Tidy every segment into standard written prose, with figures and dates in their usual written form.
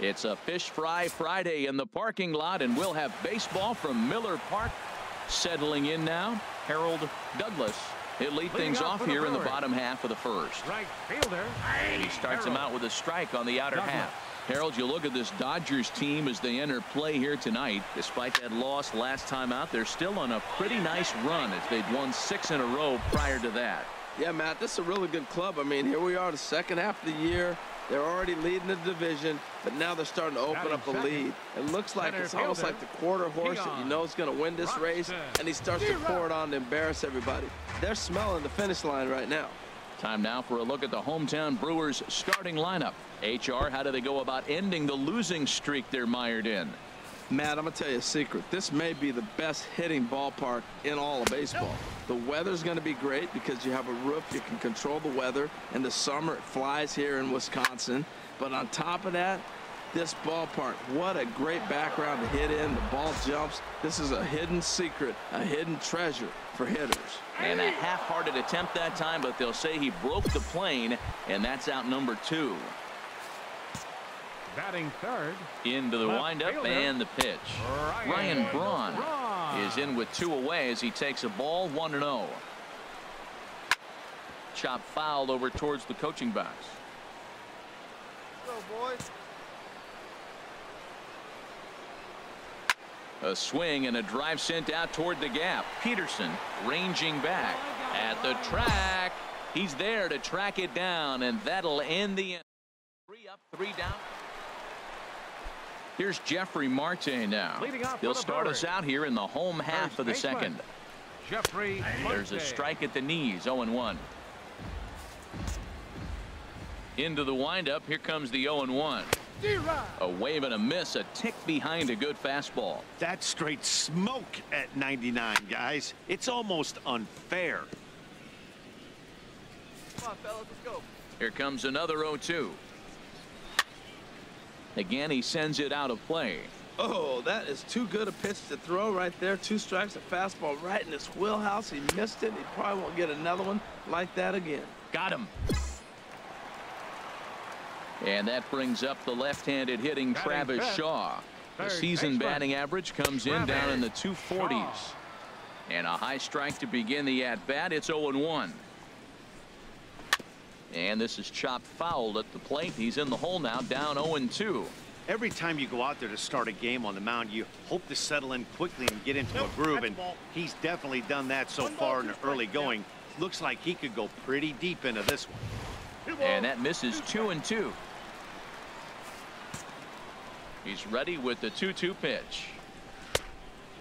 It's a Fish Fry Friday in the parking lot, and we'll have baseball from Miller Park. Settling in now, Harold Douglas. He'll lead things off here in the bottom half of the first. Right fielder. And he starts him out with a strike on the outer half. Harold, you look at this Dodgers team as they enter play here tonight. Despite that loss last time out, they're still on a pretty nice run as they'd won 6 in a row prior to that. Yeah, Matt, this is a really good club. I mean, here we are the second half of the year. They're already leading the division, but now they're starting to open up a lead. It looks like it's almost like the quarter horse that you know is going to win this race, and he starts to pour it on to embarrass everybody. They're smelling the finish line right now. Time now for a look at the hometown Brewers starting lineup. HR, how do they go about ending the losing streak they're mired in? Matt, I'm going to tell you a secret. This may be the best hitting ballpark in all of baseball. The weather's going to be great because you have a roof. You can control the weather. In the summer, it flies here in Wisconsin. But on top of that, this ballpark, what a great background to hit in. The ball jumps. This is a hidden secret, a hidden treasure for hitters. And a half-hearted attempt that time, but they'll say he broke the plane, and that's out number 2. Batting third. Into the windup and the pitch. Ryan Braun is in with 2 away as he takes a ball 1-0. Chop fouled over towards the coaching box. Go, boys. A swing and a drive sent out toward the gap. Peterson ranging back at the track. He's there to track it down, and that'll end the inning. 3 up, 3 down. Here's Jeffrey Marte now. He'll start us out here in the home half of the second. Jeffrey Marte. There's a strike at the knees, 0-1. Into the windup. Here comes the 0-1. A wave and a miss, a tick behind a good fastball. That's straight smoke at 99, guys. It's almost unfair. Come on, fellas, let's go. Here comes another 0-2. Again, he sends it out of play. Oh, that is too good a pitch to throw right there. 2 strikes, a fastball right in his wheelhouse. He missed it. He probably won't get another one like that again. Got him. And that brings up the left-handed hitting Travis Shaw. The season batting average comes in down in the 240s. And a high strike to begin the at-bat. It's 0-1. And this is chopped fouled at the plate. He's in the hole now, down 0-2. Every time you go out there to start a game on the mound, you hope to settle in quickly and get into a groove, and he's definitely done that so far in the early going. Looks like he could go pretty deep into this one. And that misses 2-2. He's ready with the 2-2 pitch.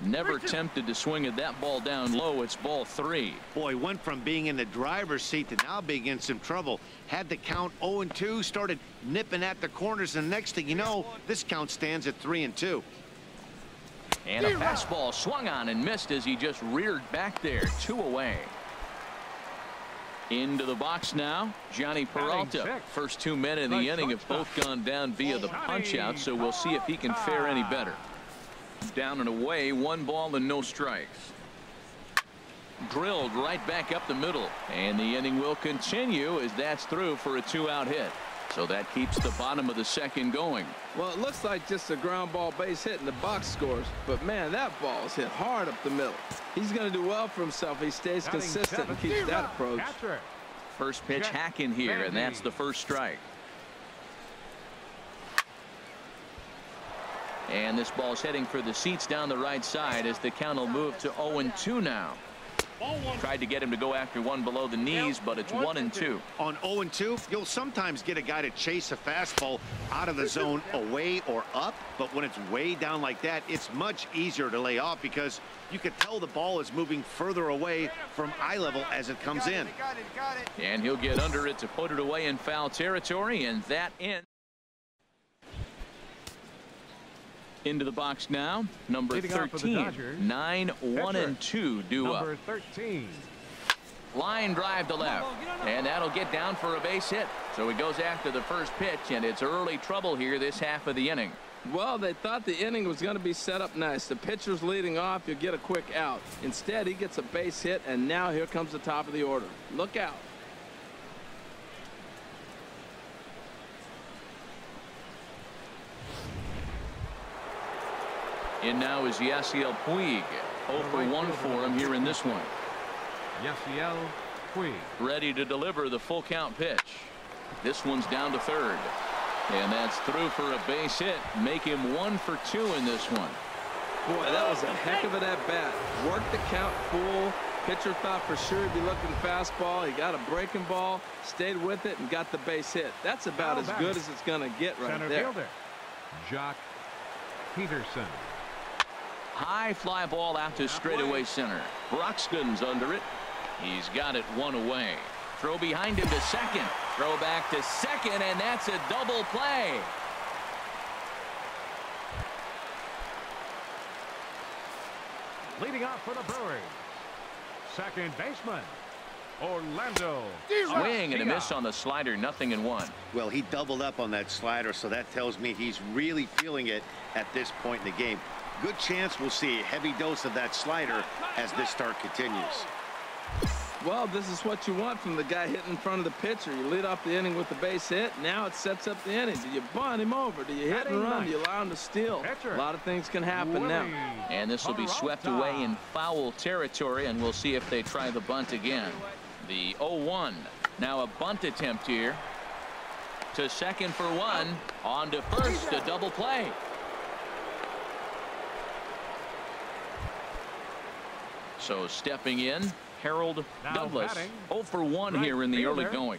Never tempted to swing at that ball down low. It's ball 3. Boy, went from being in the driver's seat to now being in some trouble. Had the count 0-2, started nipping at the corners, and next thing you know, this count stands at 3-2. And a fastball swung on and missed as he just reared back there. 2 away. Into the box now, Johnny Peralta. First 2 men in the inning have both gone down via the punch-out, so we'll see if he can fare any better. Down and away, 1 ball and no strikes. Drilled right back up the middle, and the inning will continue as that's through for a 2-out hit. So that keeps the bottom of the second going. Well, it looks like just a ground ball base hit in the box scores, but man, that ball is hit hard up the middle. He's going to do well for himself. He stays consistent and keeps that approach. First pitch hacking here, and that's the first strike. And this ball's heading for the seats down the right side as the count will move to 0-2 now. Tried to get him to go after one below the knees, but it's 1-2. On 0-2, you'll sometimes get a guy to chase a fastball out of the zone away or up, but when it's way down like that, it's much easier to lay off because you can tell the ball is moving further away from eye level as it comes in. And he'll get under it to put it away in foul territory, and that ends. Into the box now, number 13. 9, 1, and 2 due up. Number 13. Line drive to left, and that'll get down for a base hit. So he goes after the first pitch, and it's early trouble here this half of the inning. Well, they thought the inning was going to be set up nice. The pitcher's leading off, you'll get a quick out. Instead, he gets a base hit, and now here comes the top of the order. Look out. In now is Yasiel Puig. 0 for 1 for him here in this one. Yasiel Puig. Ready to deliver the full count pitch. This one's down to third. And that's through for a base hit. Make him 1 for 2 in this one. Boy, that was a heck of an at-bat. Worked the count full. Pitcher thought for sure he'd be looking fastball. He got a breaking ball, stayed with it, and got the base hit. That's about as good as it's going to get right Center there. fielder, Jock Peterson. High fly ball out to straightaway center. Broxton's under it. He's got it 1 away. Throw behind him to second. Throw back to second, and that's a double play. Leading off for the Brewers, second baseman, Orlando. Swing and a miss on the slider, 0-1. Well, he doubled up on that slider, so that tells me he's really feeling it at this point in the game. Good chance we'll see a heavy dose of that slider as this start continues. Well, this is what you want from the guy hitting in front of the pitcher. You lead off the inning with the base hit. Now it sets up the inning. Do you bunt him over? Do you hit and run? Do you allow him to steal? A lot of things can happen now. And this will be swept away in foul territory, and we'll see if they try the bunt again. The 0-1. Now a bunt attempt here. To second for 1. On to first. A double play. So stepping in, Harold Douglas. 0 for 1 here in the early going.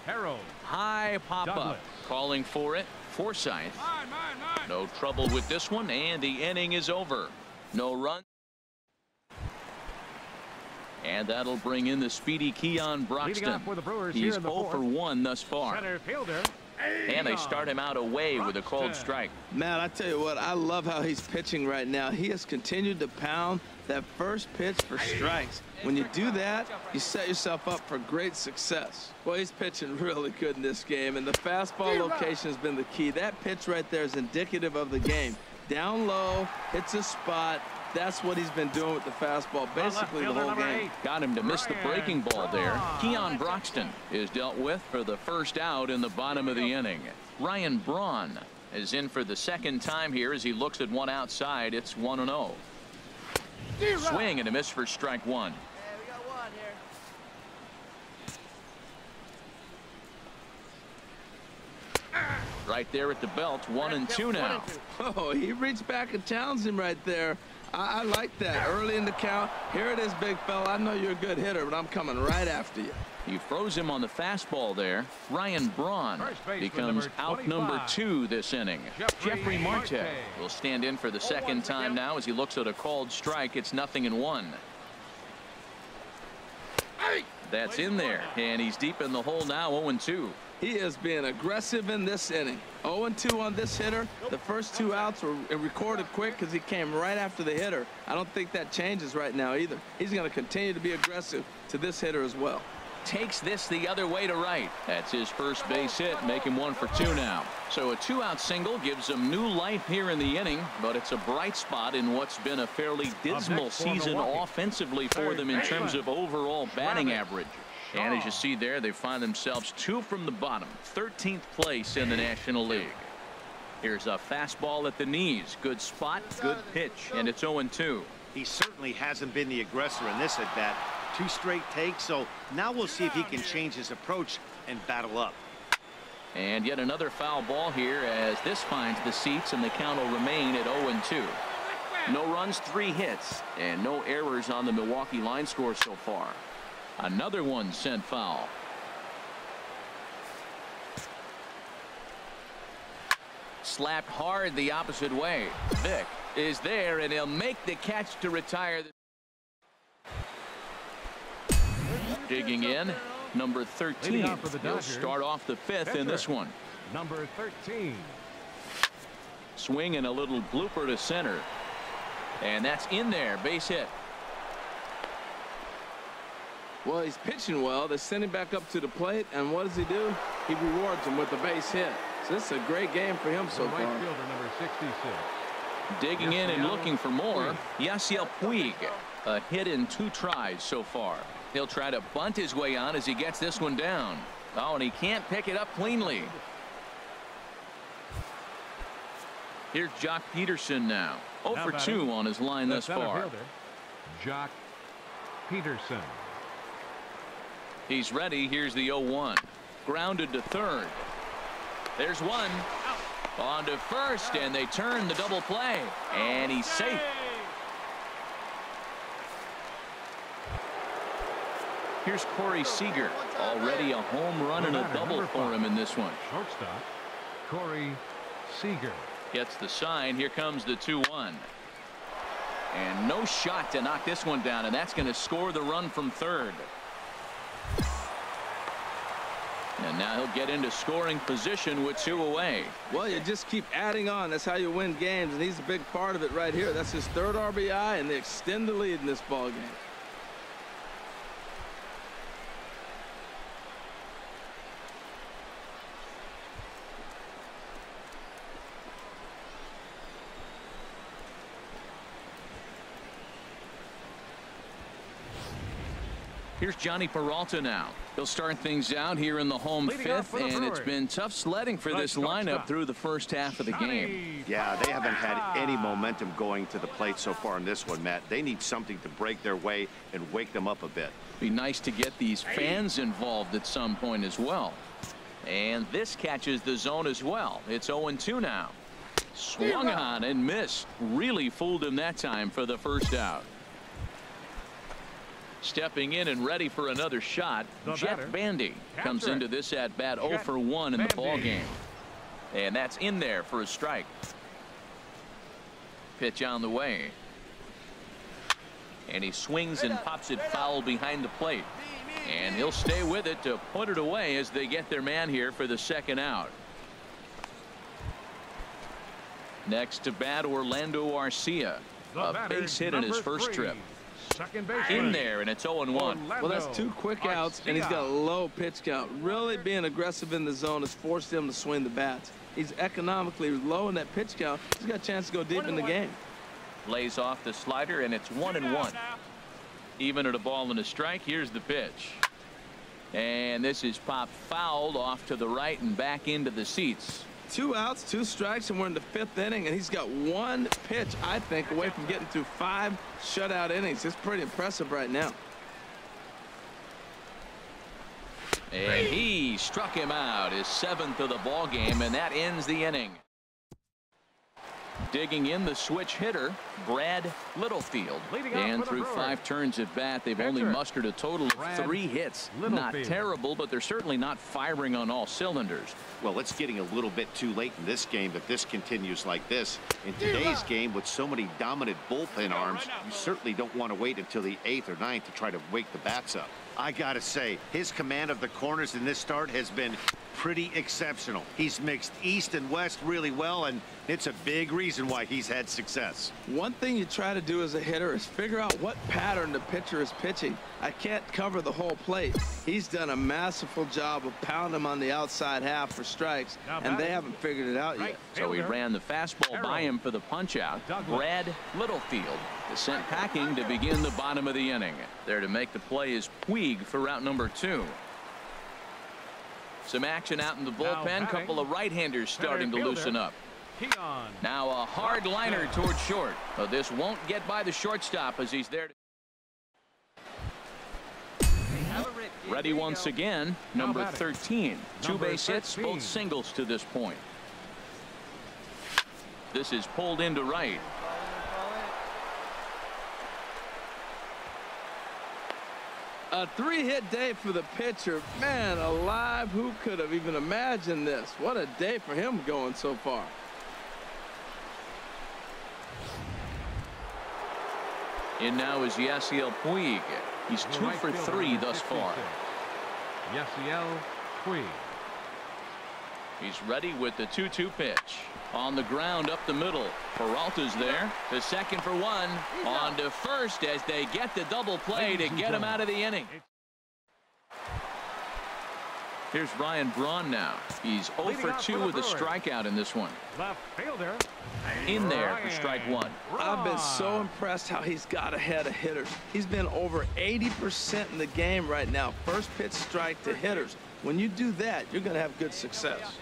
Harold. High pop up. Calling for it. Forsythe. No trouble with this one, and the inning is over. No run. And that'll bring in the speedy Keon Broxton. He's 0 for 1 thus far. Center fielder. And they start him out away with a called strike. Man, I tell you what, I love how he's pitching right now. He has continued to pound that first pitch for strikes. When you do that, you set yourself up for great success. Well, he's pitching really good in this game, and the fastball location has been the key. That pitch right there is indicative of the game. Down low, hits a spot. That's what he's been doing with the fastball basically the whole game. Got him to miss the breaking ball there. Keon Broxton is dealt with for the first out in the bottom of the inning. Ryan Braun is in for the second time here as he looks at one outside. It's 1-0. Swing and a miss for strike 1. Right there at the belt, 1-2 now. Oh, he reached back and challenged him right there. I like that. Early in the count. Here it is, big fella. I know you're a good hitter, but I'm coming right after you. He froze him on the fastball there. Ryan Braun becomes out number 2 this inning. Jeffrey Marte will stand in for the second time now as he looks at a called strike. It's 0-1. That's in there, and he's deep in the hole now, 0-2. He is being aggressive in this inning. 0-2 on this hitter. The first 2 outs were recorded quick because he came right after the hitter. I don't think that changes right now either. He's going to continue to be aggressive to this hitter as well. Takes this the other way to right. That's his first base hit, make him 1 for 2 now. So a 2-out single gives him new life here in the inning, but it's a bright spot in what's been a fairly dismal season offensively for them in terms of overall batting average. And as you see there, they find themselves 2 from the bottom, 13th place in the National League. Here's a fastball at the knees. Good spot, good pitch, and it's 0-2. He certainly hasn't been the aggressor in this at bat. 2 straight takes, so now we'll see if he can change his approach and battle up. And yet another foul ball here as this finds the seats, and the count will remain at 0-2. No runs, 3 hits, and no errors on the Milwaukee line score so far. Another one sent foul. Slapped hard the opposite way. Vick is there, and he'll make the catch to retire. Digging in, number 13. He'll start off the 5th in this one. Number 13. Swing and a little blooper to center. And that's in there, base hit. Well, he's pitching well. They send him back up to the plate, and what does he do? He rewards him with a base hit. So this is a great game for him so far. Right fielder, number 66. Digging in and looking for more. Yasiel Puig, a hit in 2 tries so far. He'll try to bunt his way on as he gets this one down. Oh, and he can't pick it up cleanly. Here's Jock Peterson now. 0 Now for 2 on his line the thus center far. fielder, Jock Peterson. He's ready. Here's the 0-1. Grounded to third. There's one. On to first, and they turn the double play. And he's safe. Here's Corey Seager. Already a home run and a double for him in this one. Shortstop, Corey Seager. Gets the sign. Here comes the 2-1. And no shot to knock this one down, and that's going to score the run from third. And now he'll get into scoring position with 2 away. Well, you just keep adding on. That's how you win games, and he's a big part of it right here. That's his 3rd RBI, and they extend the lead in this ball game. Here's Johnny Peralta now. He'll start things out here in the home 5th, and it's been tough sledding for this lineup through the first half of the game. Yeah, they haven't had any momentum going to the plate so far in this one, Matt. They need something to break their way and wake them up a bit. Be nice to get these fans involved at some point as well. And this catches the zone as well. It's 0-2 now. Swung on and missed. Really fooled him that time for the first out. Stepping in and ready for another shot, Jet Bandy comes into this at bat 0 for 1 in the ball game. And that's in there for a strike. Pitch on the way. And he swings and pops it foul behind the plate. And he'll stay with it to put it away as they get their man here for the 2nd out. Next to bat, Orlando Arcia. A base hit in his first trip. Second base In there, and it's 0-1. Well, that's 2 quick outs, and he's got a low pitch count. Really being aggressive in the zone has forced him to swing the bats. He's economically low in that pitch count. He's got a chance to go deep in the game. Lays off the slider, and it's 1-1. Even at a ball and a strike. Here's the pitch. And this is popped fouled off to the right and back into the seats. 2 outs, 2 strikes, and we're in the 5th inning, and he's got 1 pitch, I think, away from getting through 5 shutout innings. It's pretty impressive right now. And he struck him out, his 7th of the ball game, and that ends the inning. Digging in the switch hitter, Brad Littlefield. And through 5 turns at bat, they've only mustered a total of 3 hits. Not terrible, but they're certainly not firing on all cylinders. Well, it's getting a little bit too late in this game if this continues like this. In today's game, with so many dominant bullpen arms, you certainly don't want to wait until the 8th or 9th to try to wake the bats up. I gotta say, his command of the corners in this start has been pretty exceptional. He's mixed east and west really well, and it's a big reason why he's had success. One thing you try to do as a hitter is figure out what pattern the pitcher is pitching. I can't cover the whole plate. He's done a masterful job of pounding him on the outside half for strikes, and they haven't figured it out yet. So he ran the fastball by him for the punch out. Brad Littlefield is sent packing to begin the bottom of the inning. There to make the play is Puig for out number 2. Some action out in the bullpen. Couple of right-handers starting to loosen up. Now a hard liner towards short. But this won't get by the shortstop as he's there. Ready once again, number 13. 2 base hits, both singles to this point. This is pulled into right. A 3-hit day for the pitcher. Man alive, who could have even imagined this? What a day for him going so far. In now is Yasiel Puig. He's 2 for 3 thus far. Yasiel Puig. He's ready with the 2-2 pitch. On the ground up the middle. Peralta's there. The second for 1. On to first as they get the double play to get him out of the inning. Here's Ryan Braun now. He's 0 for 2 with a strikeout in this one. Left fielder. In there for strike 1. I've been so impressed how he's got ahead of hitters. He's been over 80% in the game right now. First pitch strike to hitters. When you do that, you're going to have good success.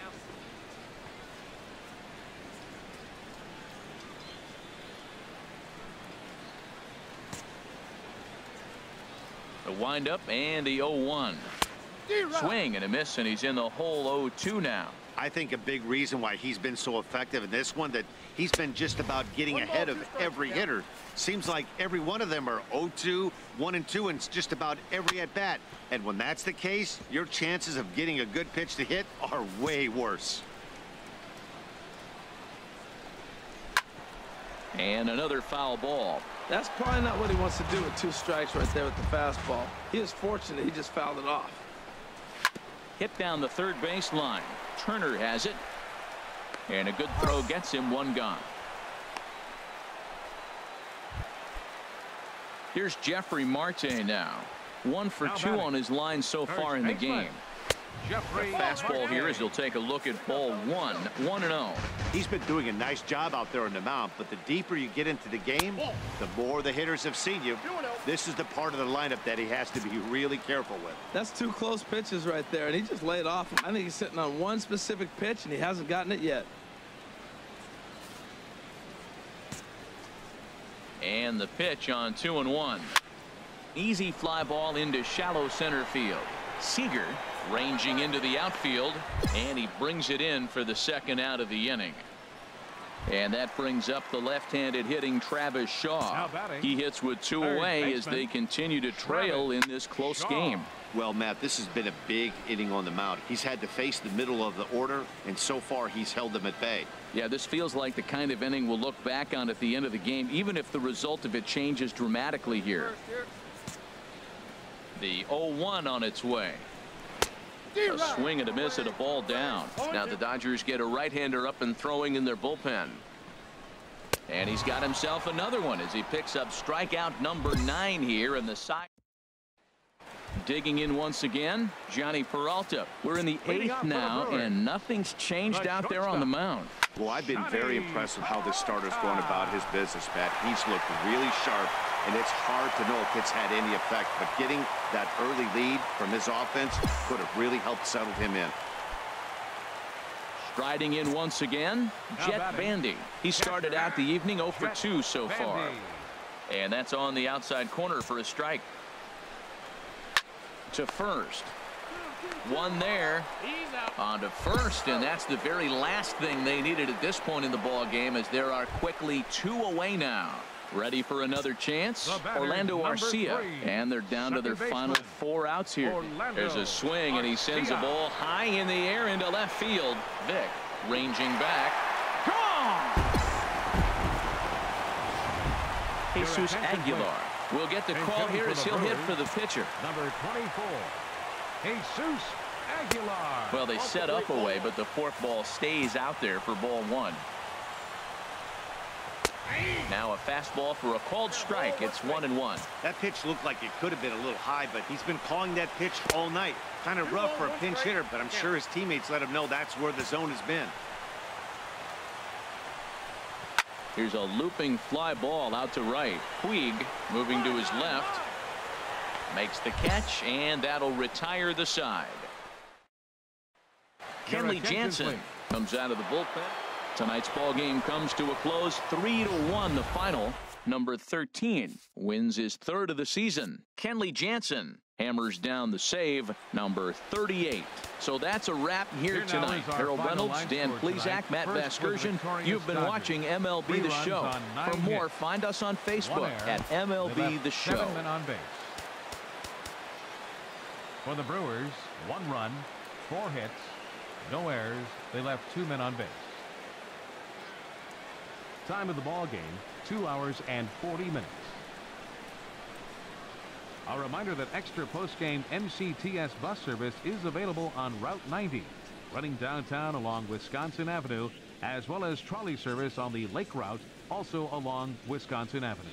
The windup and the 0-1. Swing and a miss, and he's in the hole 0-2 now. I think a big reason why he's been so effective in this one, that he's been just about getting ahead of every hitter. Seems like every one of them are 0-2, 1-2, and just about every at bat. And when that's the case, your chances of getting a good pitch to hit are way worse. And another foul ball. That's probably not what he wants to do with 2 strikes right there with the fastball. He is fortunate he just fouled it off. Hit down the third base line. Turner has it. And a good throw gets him 1 gone. Here's Jeffrey Marte now. 1 for 2 on his line so far in the game. The fastball here as he'll take a look at ball 1. 1-0. He's been doing a nice job out there on the mound, but the deeper you get into the game, the more the hitters have seen you. This is the part of the lineup that he has to be really careful with. That's 2 close pitches right there, and he just laid off him. I think he's sitting on 1 specific pitch, and he hasn't gotten it yet. And the pitch on 2-1. Easy fly ball into shallow center field. Seager ranging into the outfield, and he brings it in for the 2nd out of the inning. And that brings up the left-handed hitting Travis Shaw. He hits with 2 away as they continue to trail in this close game. Well, Matt, this has been a big inning on the mound. He's had to face the middle of the order, and so far he's held them at bay. Yeah, this feels like the kind of inning we'll look back on at the end of the game, even if the result of it changes dramatically here. The 0-1 on its way. A swing and a miss at a ball down. Now the Dodgers get a right-hander up and throwing in their bullpen. And he's got himself another one as he picks up strikeout number 9 here in the side. Digging in once again, Johnny Peralta. We're in the 8th now, and nothing's changed out there on the mound. Well, I've been very impressed with how this starter's going about his business, Matt. He's looked really sharp, and it's hard to know if it's had any effect, but getting that early lead from his offense could have really helped settle him in. Striding in once again, Jet Bandy. He started out the evening 0 for 2 so far. And that's on the outside corner for a strike. To first. 1 there. On to first, and that's the very last thing they needed at this point in the ball game, as there are quickly 2 away now. Ready for another chance? Orlando Arcia, and they're down to their final 4 outs here. There's a swing, and he sends a ball high in the air into left field. Vic ranging back. Gone! Jesus Aguilar will get the call here as he'll hit for the pitcher. Number 24, Jesus Aguilar. Well, they set up away, but the 4th ball stays out there for ball 1. Now a fastball for a called strike. It's 1-1. That pitch looked like it could have been a little high, but he's been calling that pitch all night. Kind of rough for a pinch hitter, but I'm sure his teammates let him know that's where the zone has been. Here's a looping fly ball out to right. Puig moving to his left. Makes the catch, and that'll retire the side. Kenley Jansen comes out of the bullpen. Tonight's ball game comes to a close. 3-1 the final. Number 13 wins his 3rd of the season. Kenley Jansen hammers down the save, number 38. So that's a wrap here tonight. Harold Reynolds, Dan Plesac, Matt Vasgersian. You've been watching MLB The Show. For more, find us on Facebook at MLB The Show. 7 men on base. For the Brewers, 1 run, 4 hits, no errors. They left 2 men on base. Time of the ball game, 2 hours and 40 minutes. A reminder that extra post-game MCTS bus service is available on Route 90, running downtown along Wisconsin Avenue, as well as trolley service on the Lake Route, also along Wisconsin Avenue.